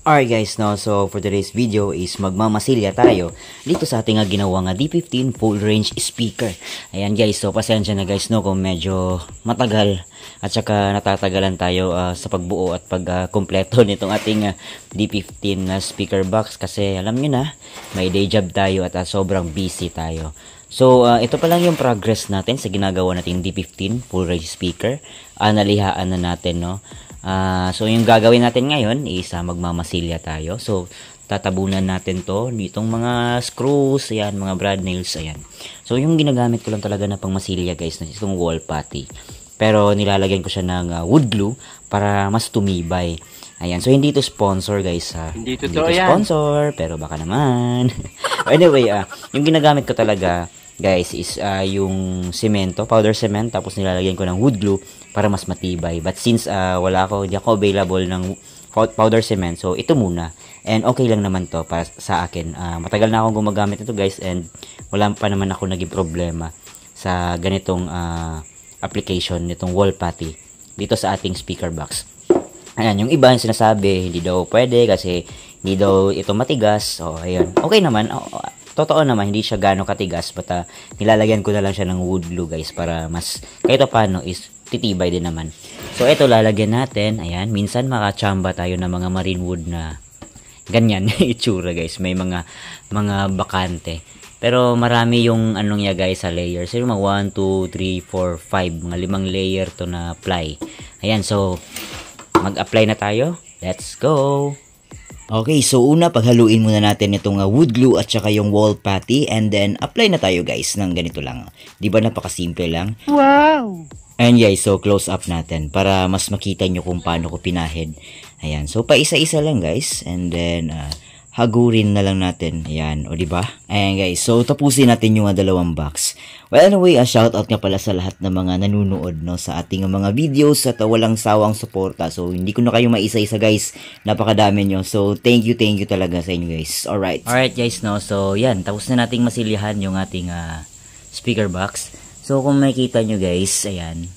Alright guys, no, so for today's video is magmamasilya tayo dito sa ating ginawang D15 full range speaker. Ayan guys, so pasensya na guys no kung medyo matagal at saka natatagalan tayo sa pagbuo at pagkumpleto nitong ating D15 speaker box kasi alam nyo na, may day job tayo at sobrang busy tayo. So ito pa lang yung progress natin sa ginagawa nating D15 full range speaker. Nalihaan na natin no. So yung gagawin natin ngayon is magmamasilya tayo. So tatabunan natin to nitong mga screws, ayan, mga brad nails, ayan. So yung ginagamit ko lang talaga na pangmasilya guys, na itong wall putty. Pero nilalagyan ko siya ng wood glue para mas tumibay. Ayan, so hindi ito sponsor guys ha. Hindi ito sponsor, pero baka naman. Anyway, yung ginagamit ko talaga guys is yung semento, powder cement, tapos nilalagyan ko ng wood glue para mas matibay. But since hindi ako available ng powder cement, so ito muna. And okay lang naman to para sa akin. Matagal na akong gumagamit ito guys and wala pa naman ako naging problema sa ganitong application nitong wall putty dito sa ating speaker box. Ayan, yung iba yung sinasabi hindi daw pwede kasi hindi daw ito matigas. So ayun, okay naman. Totoo naman, hindi siya gano'ng katigas, but nilalagyan ko na lang siya ng wood glue guys para mas kahit paano is titibay din naman. So ito lalagyan natin, ayan, minsan makachamba tayo ng mga marine wood na ganyan itsura guys, may mga bakante. Pero marami yung anong niya guys sa layers. So mga 1, 2, 3, 4, 5, mga 5 layer to na ply. Ayan, so mag-apply na tayo. Let's go! Okay, so una paghaluin muna natin itong wood glue at saka yung wall putty and then apply na tayo guys ng ganito lang. Di ba napakasimple lang? Wow! And guys, so close up natin para mas makita nyo kung paano ko pinahid. Ayan, so pa isa-isa lang guys and then hagurin na lang natin. Ayan, o diba? Ayan guys, so tapusin natin yung dalawang box. Well anyway, shoutout nga pala sa lahat ng mga nanunood no, sa ating mga videos at walang sawang suporta. So hindi ko na kayo maisa-isa guys, napakadami nyo. So thank you talaga sa inyo guys. Alright guys no, so yan, tapos na nating masilyahan yung ating speaker box. So kung makikita nyo guys, ayan,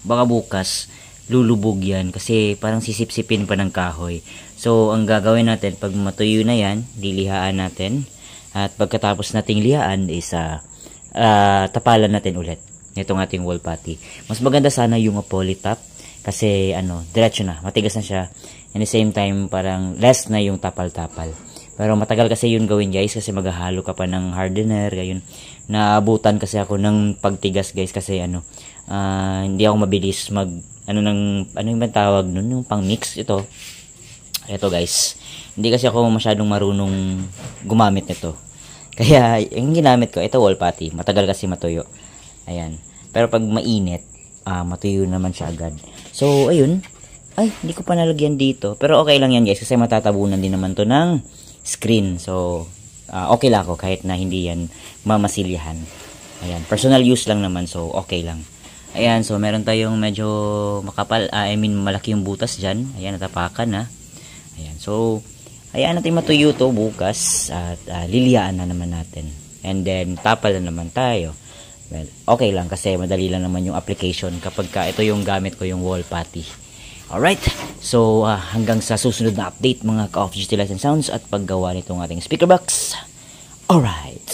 baka bukas lulubog yan kasi parang sisip-sipin pa ng kahoy. So ang gagawin natin pag matuyo na yan, lilihaan natin at pagkatapos nating lihaan is tapalan natin ulit itong ating wall putty. Mas maganda sana yung polytop kasi diretso na, matigas na siya, and the same time parang less na yung tapal-tapal. Pero matagal kasi yun gawin guys kasi maghahalo ka pa ng hardener, gayon. Naabutan kasi ako ng pagtigas guys kasi hindi ako mabilis ano yung tawag nun, yung pang mix ito guys. Hindi kasi ako masyadong marunong gumamit nito. Kaya yung ginamit ko, ito wall putty, matagal kasi matuyo. Ayan. Pero pag mainit, matuyo naman siya agad. So ayun. Ay, hindi ko pa nalagyan dito. Pero okay lang yan guys kasi matatabunan din naman to ng screen. So okay lang ako kahit na hindi yan mamasilyahan. Ayan, personal use lang naman, so okay lang. Ayan, so meron tayong medyo makapal, malaki yung butas dyan. Ayan, natapakan na. Ayan, so hayaan natin matuyo to bukas at liliyaan na naman natin. And then tapal na naman tayo. Well, okay lang kasi madali lang naman yung application kapag ito yung gamit ko, yung wall putty. Alright, so hanggang sa susunod na update mga ka-Off Duty Lights and Sounds at paggawa nitong ating speaker box. Alright.